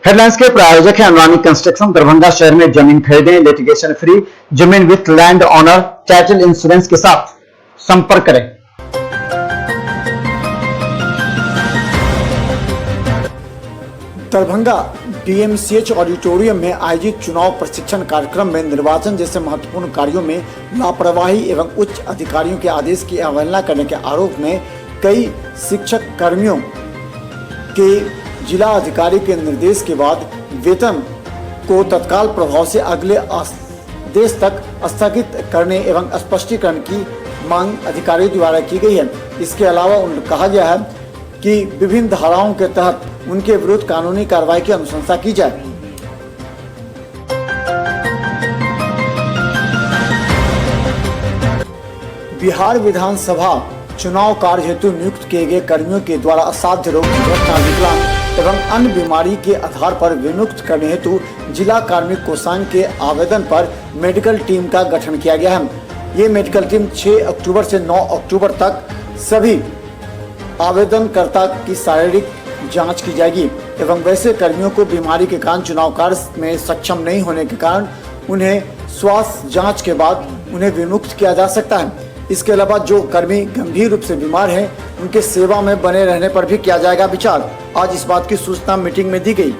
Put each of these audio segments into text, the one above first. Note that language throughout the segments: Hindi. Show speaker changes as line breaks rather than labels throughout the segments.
हेडलाइंस के प्रायोजक हैं अनुरानी कंस्ट्रक्शन। दरभंगा शहर में जमीन खरीदें लिटिगेशन फ्री, जमीन with land owner title insurance के साथ संपर्क करें।
दरभंगा डीएमसीएच ऑडिटोरियम में आयोजित चुनाव प्रशिक्षण कार्यक्रम में निर्वाचन जैसे महत्वपूर्ण कार्यों में लापरवाही एवं उच्च अधिकारियों के आदेश की अवहेलना करने के आरोप में कई शिक्षक कर्मियों के जिला अधिकारी के निर्देश के बाद वेतन को तत्काल प्रभाव से अगले आदेश तक स्थगित करने एवं स्पष्टीकरण की मांग अधिकारियों द्वारा की गई है। इसके अलावा उन्हें कहा गया है कि विभिन्न धाराओं के तहत उनके विरुद्ध कानूनी कार्रवाई की अनुशंसा की जाए। बिहार विधानसभा चुनाव कार्य हेतु नियुक्त किए गए कर्मियों के द्वारा असाध्य रोग, दुर्घटना, विकलांग एवं अन्य बीमारी के आधार पर विमुक्त करने हेतु जिला कार्मिक कोषांग के आवेदन पर मेडिकल टीम का गठन किया गया है। ये मेडिकल टीम 6 अक्टूबर से 9 अक्टूबर तक सभी आवेदनकर्ता की शारीरिक जांच की जाएगी एवं वैसे कर्मियों को बीमारी के कारण चुनाव कार्य में सक्षम नहीं होने के कारण उन्हें स्वास्थ्य जांच के बाद उन्हें विमुक्त किया जा सकता है। इसके अलावा जो कर्मी गंभीर रूप से बीमार हैं उनके सेवा में बने रहने पर भी किया जाएगा विचार। आज इस बात की सूचना मीटिंग में दी गई।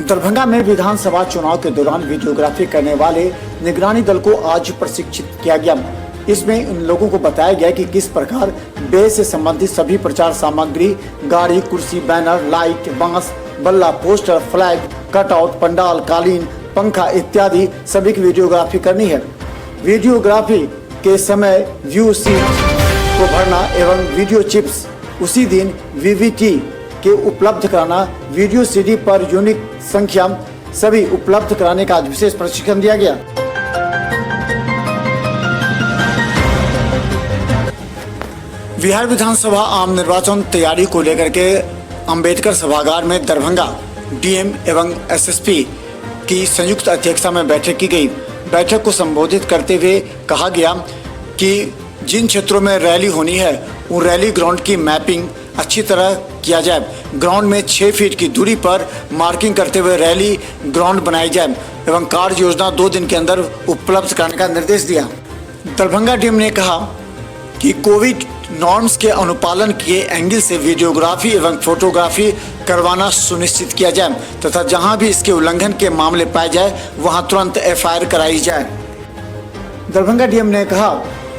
दरभंगा में विधानसभा चुनाव के दौरान वीडियोग्राफी करने वाले निगरानी दल को आज प्रशिक्षित किया गया। इसमें इन लोगों को बताया गया कि किस प्रकार व्यय से संबंधित सभी प्रचार सामग्री, गाड़ी, कुर्सी, बैनर, लाइट, बांस, बल्ला, पोस्टर, फ्लैग, कटआउट, पंडाल, कालीन, पंखा इत्यादि सभी की वीडियोग्राफी करनी है। वीडियोग्राफी के समय व्यू सीट को भरना एवं वीडियो चिप्स उसी दिन वीवीटी के उपलब्ध कराना, वीडियो सीडी पर यूनिक संख्या सभी उपलब्ध कराने का आज विशेष प्रशिक्षण दिया गया। बिहार विधानसभा आम निर्वाचन तैयारी को लेकर के अंबेडकर सभागार में दरभंगा डीएम एवं एसएसपी की संयुक्त अध्यक्षता में बैठक की गई। बैठक को संबोधित करते हुए कहा गया कि जिन क्षेत्रों में रैली होनी है उन रैली ग्राउंड की मैपिंग अच्छी तरह किया जाए। ग्राउंड में 6 फीट की दूरी पर मार्किंग करते हुए रैली ग्राउंड बनाई जाए एवं कार्य योजना 2 दिन के अंदर उपलब्ध कराने का निर्देश दिया। दरभंगा डीएम ने कहा कि कोविड नॉर्म्स के अनुपालन के एंगल से वीडियोग्राफी एवं फोटोग्राफी करवाना सुनिश्चित किया जाए तथा जहां भी इसके उल्लंघन के मामले पाए जाए वहां तुरंत एफआईआर कराई जाए। दरभंगा डीएम ने कहा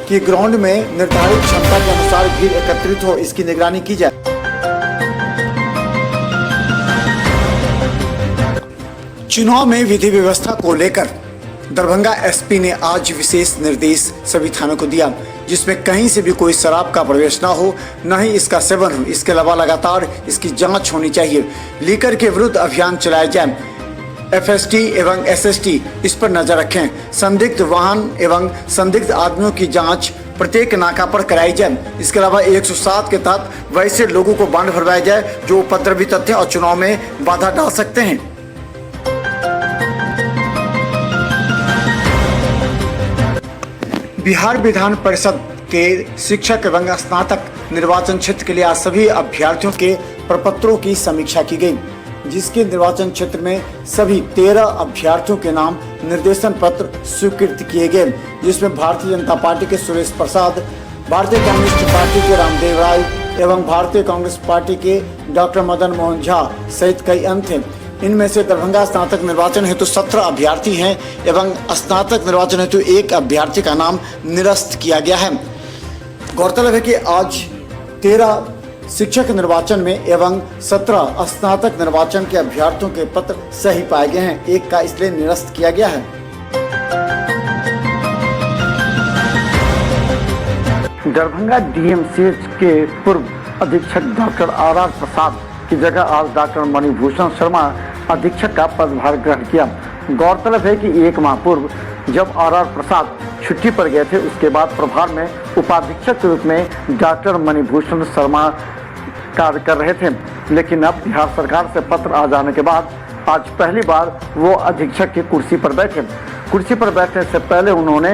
कि ग्राउंड में निर्धारित क्षमता के अनुसार भीड़ एकत्रित हो, इसकी निगरानी की जाए। चुनाव में विधि व्यवस्था को लेकर दरभंगा एसपी ने आज विशेष निर्देश सभी थानों को दिया, जिसमें कहीं से भी कोई शराब का प्रवेश ना हो, न ही इसका सेवन हो। इसके अलावा लगातार इसकी जांच होनी चाहिए। लीकर के विरुद्ध अभियान चलाया जाए। एफएसटी एवं एसएसटी इस पर नजर रखें। संदिग्ध वाहन एवं संदिग्ध आदमियों की जांच प्रत्येक नाका पर कराई जाए। इसके अलावा 107 के तहत वैसे लोगों को बांड भरवाया जाए जो उपद्रवी तथ्य और चुनाव में बाधा डाल सकते हैं। बिहार विधान परिषद के शिक्षक एवं स्नातक निर्वाचन क्षेत्र के लिए आज सभी अभ्यर्थियों के प्रपत्रों की समीक्षा की गई, जिसके निर्वाचन क्षेत्र में सभी 13 अभ्यर्थियों के नाम निर्देशन पत्र स्वीकृत किए गए, जिसमें भारतीय जनता पार्टी के सुरेश प्रसाद, भारतीय कम्युनिस्ट पार्टी के रामदेव राय एवं भारतीय कांग्रेस पार्टी के डॉक्टर मदन मोहन झा सहित कई अन्य थे। इनमें से दरभंगा स्नातक निर्वाचन हेतु 17 अभ्यर्थी हैं एवं स्नातक निर्वाचन हेतु 1 अभ्यर्थी का नाम निरस्त किया गया है। गौरतलब है कि आज 13 शिक्षक निर्वाचन में एवं 17 स्नातक निर्वाचन के अभ्यर्थियों के पत्र सही पाए गए हैं। 1 का इसलिए निरस्त किया गया है।
दरभंगा डीएमसीएच के पूर्व अधीक्षक डॉक्टर आर प्रसाद की जगह आज डॉक्टर मणिभूषण शर्मा अधीक्षक का पदभार ग्रहण किया। गौरतलब है कि 1 माह पूर्व जब आर प्रसाद छुट्टी पर गए थे, उसके बाद प्रभार में उपाधीक्षक के रूप में डॉक्टर मणिभूषण शर्मा कार्य कर रहे थे। लेकिन अब बिहार सरकार से पत्र आ जाने के बाद आज पहली बार वो अधीक्षक की कुर्सी पर बैठे। कुर्सी पर बैठने से पहले उन्होंने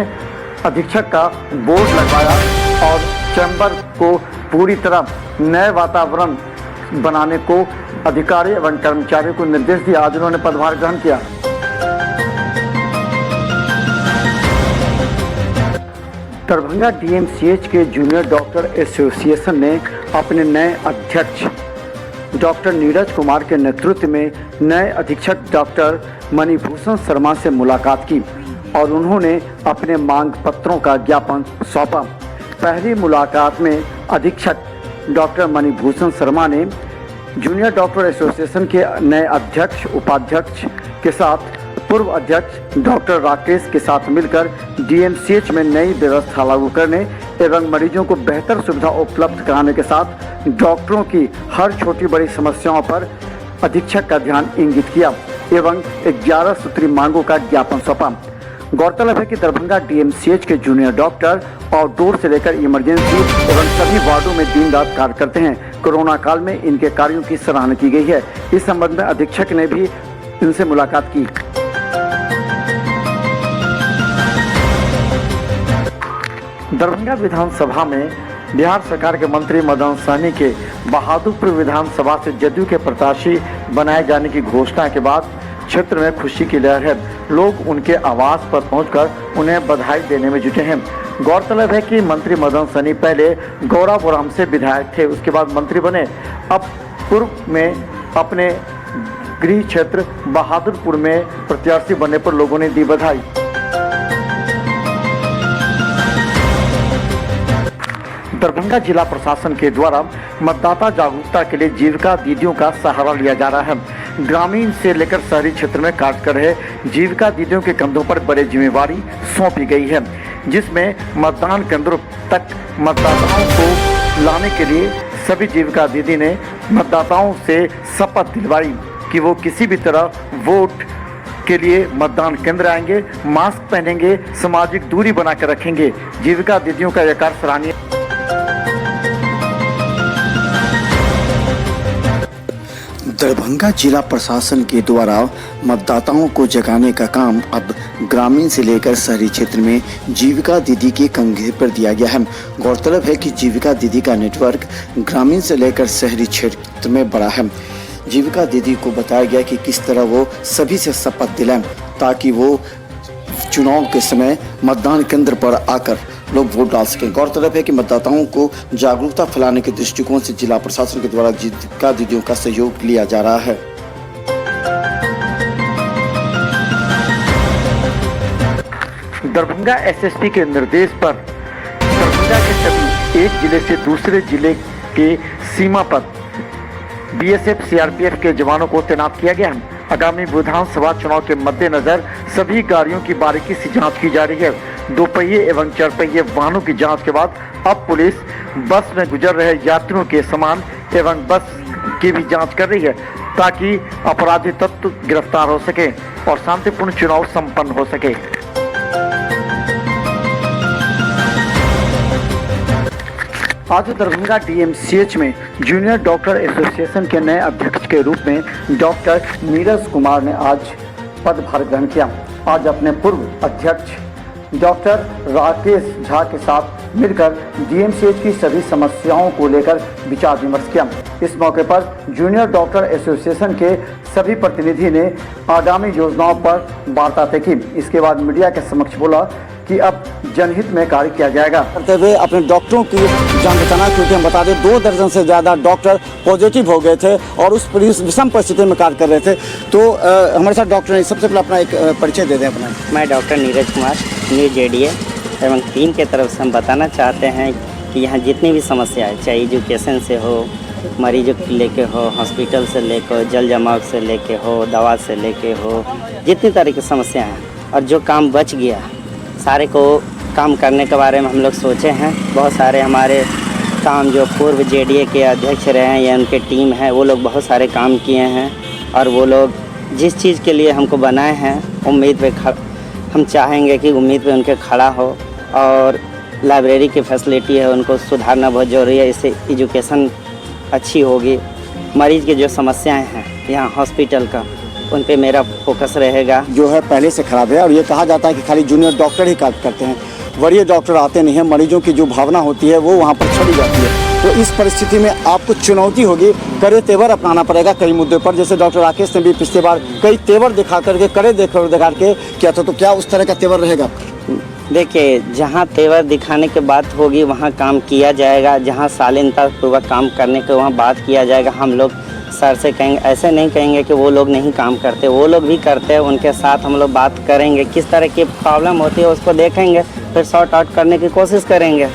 अधीक्षक का बोर्ड लगवाया और चैम्बर को पूरी तरह नए वातावरण बनाने को अधिकारी एवं कर्मचारियों को निर्देश दिया। आज उन्होंने पदभार ग्रहण किया। दरभंगा डीएमसीएच के जूनियर डॉक्टर एसोसिएशन ने अपने नए अध्यक्ष डॉक्टर नीरज कुमार के नेतृत्व में नए अधीक्षक डॉक्टर मणिभूषण शर्मा से मुलाकात की और उन्होंने अपने मांग पत्रों का ज्ञापन सौंपा। पहली मुलाकात में अधीक्षक डॉक्टर मणिभूषण शर्मा ने जूनियर डॉक्टर एसोसिएशन के नए अध्यक्ष उपाध्यक्ष के साथ पूर्व अध्यक्ष डॉक्टर राकेश के साथ मिलकर डीएमसीएच में नई व्यवस्था लागू करने एवं मरीजों को बेहतर सुविधा उपलब्ध कराने के साथ डॉक्टरों की हर छोटी बड़ी समस्याओं पर अधीक्षक का ध्यान इंगित किया एवं 11 सूत्री मांगों का ज्ञापन सौंपा। गौरतलब है कि दरभंगा डीएमसीएच के जूनियर डॉक्टर आउटडोर से लेकर इमरजेंसी एवं सभी वार्डों में दिन रात कार्य करते हैं। कोरोना काल में इनके कार्यों की सराहना की गई है। इस संबंध में अधीक्षक ने भी इनसे मुलाकात की। दरभंगा विधानसभा में बिहार सरकार के मंत्री मदन सहनी के बहादुरपुर विधानसभा से जदयू के प्रत्याशी बनाए जाने की घोषणा के बाद क्षेत्र में खुशी की लहर है। लोग उनके आवास पर पहुंचकर उन्हें बधाई देने में जुटे हैं। गौरतलब है कि मंत्री मदन सहनी पहले गौरापुरम से विधायक थे, उसके बाद मंत्री बने। अब पूर्व में अपने गृह क्षेत्र बहादुरपुर में प्रत्याशी बनने पर लोगों ने दी बधाई। दरभंगा जिला प्रशासन के द्वारा मतदाता जागरूकता के लिए जीविका दीदियों का सहारा लिया जा रहा है। ग्रामीण से लेकर शहरी क्षेत्र में कार्य कर रहे जीविका दीदियों के कंधों पर बड़ी जिम्मेवारी सौंपी गई है, जिसमें मतदान केंद्रों तक मतदाताओं को लाने के लिए सभी जीविका दीदी ने मतदाताओं से शपथ दिलवाई कि वो किसी भी तरह वोट के लिए मतदान केंद्र आएंगे, मास्क पहनेंगे, सामाजिक दूरी बनाकर रखेंगे। जीविका दीदियों का यह कार्य सराहनीय।
दरभंगा जिला प्रशासन के द्वारा मतदाताओं को जगाने का काम अब ग्रामीण से लेकर शहरी क्षेत्र में जीविका दीदी के कंधे पर दिया गया है। गौरतलब है कि जीविका दीदी का नेटवर्क ग्रामीण से लेकर शहरी क्षेत्र में बड़ा है। जीविका दीदी को बताया गया कि किस तरह वो सभी से शपथ दिलाएं ताकि वो चुनाव के समय मतदान केंद्र पर आकर लोग वोट डाल सकें। गौरतलब है कि मतदाताओं को जागरूकता फैलाने के दृष्टिकोण से जिला प्रशासन के द्वारा जीविका दीदियों का सहयोग लिया जा रहा है।
दरभंगा एसएसपी के निर्देश पर दरभंगा के सभी एक जिले से दूसरे जिले के सीमा पर बीएसएफ सीआरपीएफ के जवानों को तैनात किया गया है। आगामी विधानसभा चुनाव के मद्देनजर सभी गाड़ियों की बारीकी से जांच की जा रही है। दोपहिए एवं चारपहिए वाहनों की जांच के बाद अब पुलिस बस में गुजर रहे यात्रियों के सामान एवं बस की भी जांच कर रही है ताकि अपराधी तत्व गिरफ्तार हो सके और शांतिपूर्ण चुनाव संपन्न हो सके। आज दरभंगा डीएमसीएच में जूनियर डॉक्टर एसोसिएशन के नए अध्यक्ष के रूप में डॉक्टर नीरज कुमार ने आज पदभार ग्रहण किया। आज अपने पूर्व अध्यक्ष डॉक्टर राकेश झा के साथ मिलकर डीएमसीएच की सभी समस्याओं को लेकर विचार विमर्श किया। इस मौके पर जूनियर डॉक्टर एसोसिएशन के सभी प्रतिनिधि ने आगामी योजनाओं पर वार्ता तय की। इसके बाद मीडिया के समक्ष बोला कि अब जनहित में कार्य किया जाएगा।
करते हुए अपने डॉक्टरों की जान बचाना, क्योंकि हम बता दें 2 दर्जन से ज़्यादा डॉक्टर पॉजिटिव हो गए थे और उस विषम परिस्थिति में कार्य कर रहे थे। तो हमारे साथ डॉक्टर ने सबसे पहले अपना एक परिचय दे दें अपना।
मैं doctor Neeraj Kumar, new JDA एवं टीम के तरफ से हम बताना चाहते हैं कि यहाँ जितनी भी समस्याएं, चाहे एजुकेशन से हो, मरीजों को लेके हो, हॉस्पिटल से लेकर जल जमाव से लेके हो, दवा से लेके हो, जितनी तरह की समस्याएं हैं और जो काम बच गया सारे को काम करने के बारे में हम लोग सोचे हैं। बहुत सारे हमारे काम जो पूर्व जेडीए के अध्यक्ष रहे हैं या उनके टीम है, वो लोग बहुत सारे काम किए हैं और वो लोग जिस चीज़ के लिए हमको बनाए हैं उम्मीद पे हम चाहेंगे कि उम्मीद पे उनके खड़ा हो। और लाइब्रेरी की फैसिलिटी है उनको सुधारना बहुत ज़रूरी है, इससे एजुकेशन अच्छी होगी। मरीज़ की जो समस्याएं हैं यहाँ हॉस्पिटल का, उन पे मेरा फोकस रहेगा।
जो है पहले से खराब है और ये कहा जाता है कि खाली जूनियर डॉक्टर ही कार्य करते हैं, वरीय डॉक्टर आते नहीं हैं, मरीजों की जो भावना होती है वो वहाँ पर छड़ी जाती है। तो इस परिस्थिति में आपको चुनौती होगी, कड़े तेवर अपनाना पड़ेगा कई मुद्दों पर। जैसे डॉक्टर राकेश ने भी पिछली बार कई तेवर दिखा करके, कड़े दिखा के किया था, तो क्या उस तरह का तेवर रहेगा?
देखिए, जहाँ तेवर दिखाने की बात होगी वहाँ काम किया जाएगा, जहाँ शालीनतापूर्वक काम करने के वहाँ बात किया जाएगा। हम लोग सर से कहेंगे, ऐसे नहीं कहेंगे कि वो लोग नहीं काम करते, वो लोग भी करते हैं। उनके साथ हम लोग बात करेंगे, किस तरह की प्रॉब्लम होती है उसको देखेंगे, फिर सॉर्ट आउट करने की कोशिश करेंगे।